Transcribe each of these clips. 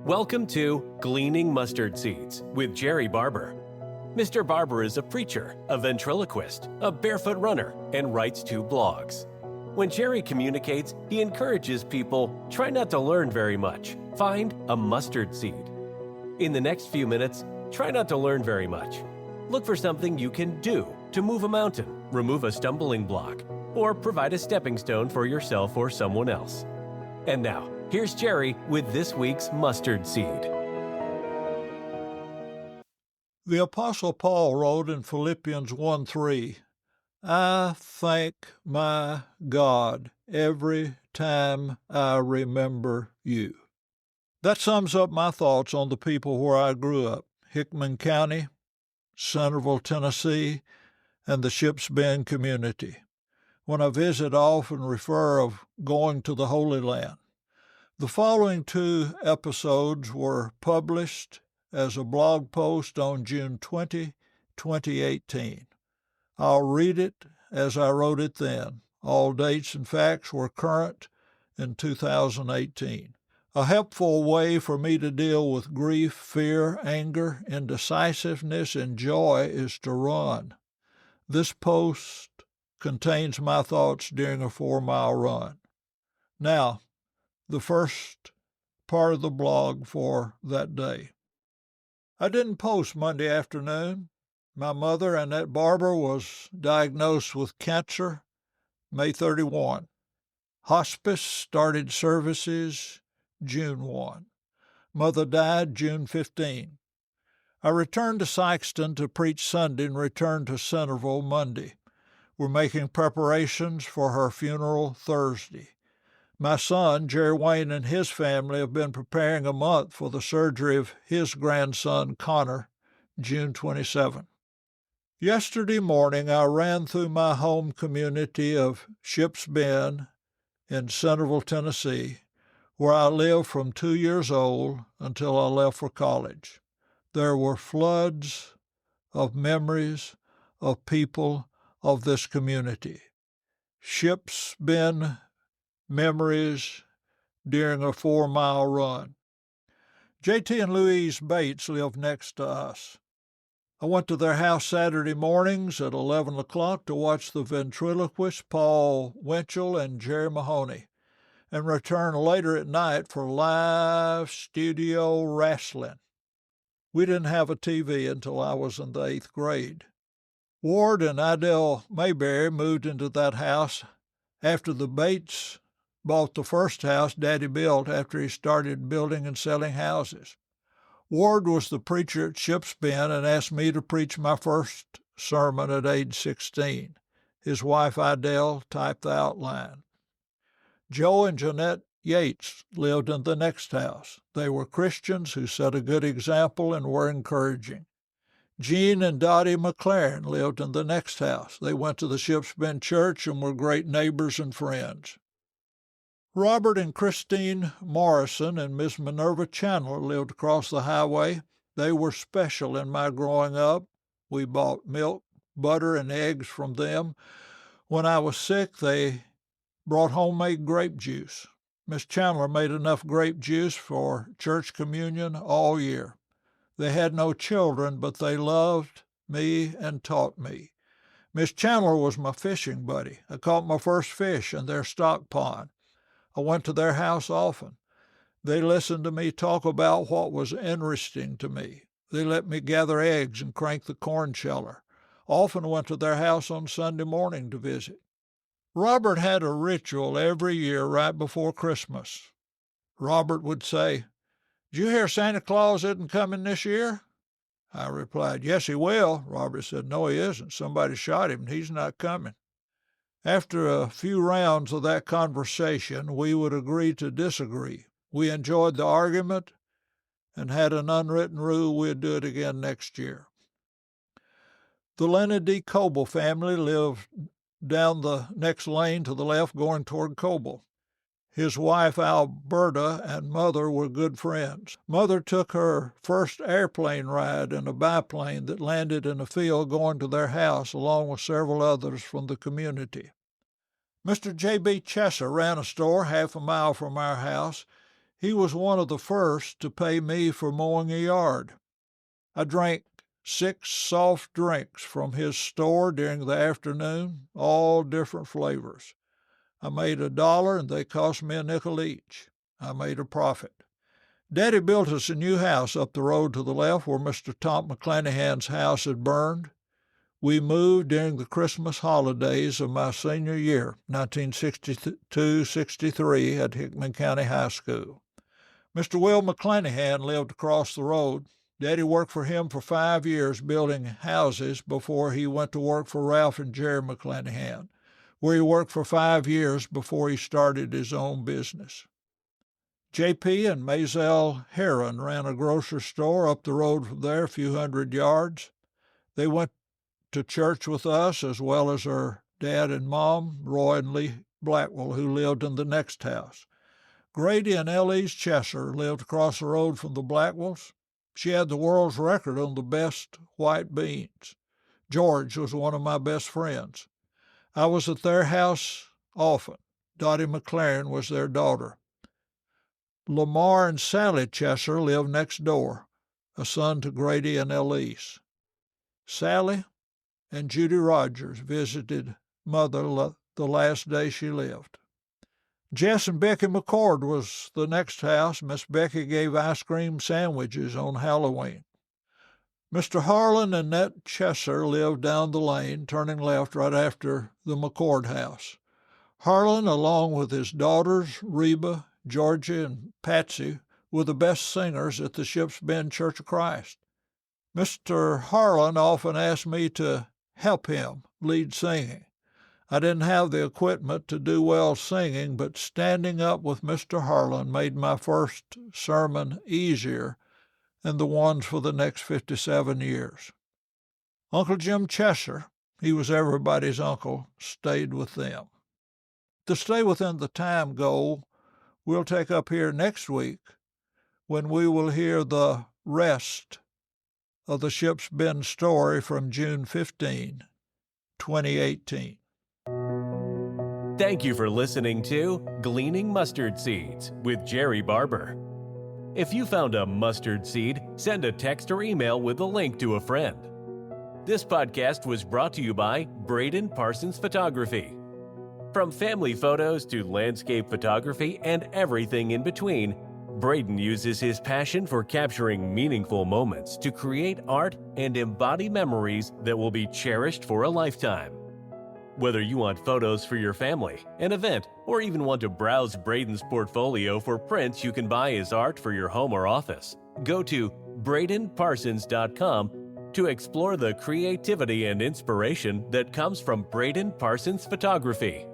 Welcome to Gleaning Mustard Seeds with Jerrie Barber. Mr. Barber is a preacher, a ventriloquist, a barefoot runner, and writes 2 blogs. When Jerrie communicates, he encourages people, try not to learn very much. Find a mustard seed. In the next few minutes, try not to learn very much. Look for something you can do to move a mountain, remove a stumbling block, or provide a stepping stone for yourself or someone else. And now, here's Jerrie with this week's mustard seed. The Apostle Paul wrote in Philippians 1:3, I thank my God every time I remember you. That sums up my thoughts on the people where I grew up, Hickman County, Centerville, Tennessee, and the Ships Bend community. When I visit, I often refer of going to the Holy Land. The following 2 episodes were published as a blog post on June 20, 2018. I'll read it as I wrote it then. All dates and facts were current in 2018. A helpful way for me to deal with grief, fear, anger, indecisiveness, and joy is to run. This post contains my thoughts during a 4-mile run. Now, the first part of the blog for that day. I didn't post Monday afternoon. My mother, Annette Barber, was diagnosed with cancer May 31. Hospice started services June 1. Mother died June 15. I returned to Sikeston to preach Sunday and returned to Centerville Monday. We're making preparations for her funeral Thursday. My son, Jerrie Wayne, and his family have been preparing a month for the surgery of his grandson, Connor, June 27. Yesterday morning, I ran through my home community of Ships Bend in Centerville, Tennessee, where I lived from 2 years old until I left for college. There were floods of memories of people of this community. Ships Bend memories during a 4-mile run. J.T. and Louise Bates live next to us. I went to their house Saturday mornings at 11 o'clock to watch the ventriloquist Paul Winchell and Jerry Mahoney, and return later at night for live studio wrestling. We didn't have a TV until I was in the 8th grade. Ward and Idell Mayberry moved into that house after the Bates bought the first house Daddy built after he started building and selling houses. Ward was the preacher at Ships Bend and asked me to preach my first sermon at age 16. His wife Idell typed the outline. Joe and Jeanette Yates lived in the next house. They were Christians who set a good example and were encouraging. Jean and Dottie McLaren lived in the next house. They went to the Ships Bend Church and were great neighbors and friends. Robert and Christine Morrison and Miss Minerva Chandler lived across the highway. They were special in my growing up. We bought milk, butter, and eggs from them. When I was sick, they brought homemade grape juice. Miss Chandler made enough grape juice for church communion all year. They had no children, but they loved me and taught me. Miss Chandler was my fishing buddy. I caught my first fish in their stock pond. I went to their house often. They listened to me talk about what was interesting to me. They let me gather eggs and crank the corn sheller. Often went to their house on Sunday morning to visit. Robert had a ritual every year right before Christmas. Robert would say, "Did you hear Santa Claus isn't coming this year?" I replied, "Yes, he will." Robert said, "No, he isn't. Somebody shot him, and he's not coming." After a few rounds of that conversation, we would agree to disagree. We enjoyed the argument and had an unwritten rule we'd do it again next year. The Lenny D. Coble family lived down the next lane to the left going toward Coble. His wife, Alberta, and mother were good friends. Mother took her first airplane ride in a biplane that landed in a field going to their house, along with several others from the community. Mr. J.B. Chesser ran a store half a mile from our house. He was one of the first to pay me for mowing a yard. I drank 6 soft drinks from his store during the afternoon, all different flavors. I made $1 and they cost me a nickel each. I made a profit. Daddy built us a new house up the road to the left where Mr. Tom McClanahan's house had burned. We moved during the Christmas holidays of my senior year, 1962-63, at Hickman County High School. Mr. Will McClanahan lived across the road. Daddy worked for him for 5 years building houses before he went to work for Ralph and Jerrie McClanahan, where he worked for 5 years before he started his own business. J.P. and Maisel Heron ran a grocery store up the road from there, a few hundred yards. They went to church with us, as well as her dad and mom, Roy and Lee Blackwell, who lived in the next house. Grady and Elise Chesser lived across the road from the Blackwells. She had the world's record on the best white beans. George was one of my best friends. I was at their house often. Dottie McLaren was their daughter. Lamar and Sally Chesser lived next door, a son to Grady and Elise. Sally and Judy Rogers visited Mother the last day she lived. Jess and Becky McCord was the next house. Miss Becky gave ice cream sandwiches on Halloween. Mr. Harlan and Ned Chesser lived down the lane, turning left right after the McCord house. Harlan, along with his daughters, Reba, Georgia, and Patsy, were the best singers at the Ship's Bend Church of Christ. Mr. Harlan often asked me to help him lead singing. I didn't have the equipment to do well singing, but standing up with Mr. Harlan made my first sermon easier than the ones for the next 57 years. Uncle Jim Chesser, he was everybody's uncle, stayed with them. To stay within the time goal, we'll take up here next week when we will hear the rest of the Ship's Bend story from June 15, 2018. Thank you for listening to Gleaning Mustard Seeds with Jerrie Barber. If you found a mustard seed, send a text or email with a link to a friend. This podcast was brought to you by Braden Parsons Photography. From family photos to landscape photography and everything in between, Braden uses his passion for capturing meaningful moments to create art and embody memories that will be cherished for a lifetime. Whether you want photos for your family, an event, or even want to browse Braden's portfolio for prints you can buy as art for your home or office, go to bradenparsons.com to explore the creativity and inspiration that comes from Braden Parsons Photography.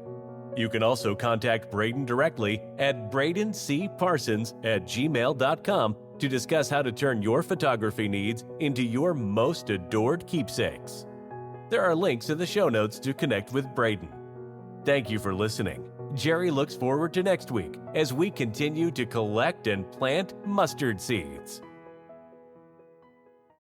You can also contact Braden directly at bradencparsons@gmail.com to discuss how to turn your photography needs into your most adored keepsakes. There are links in the show notes to connect with Braden. Thank you for listening. Jerrie looks forward to next week as we continue to collect and plant mustard seeds.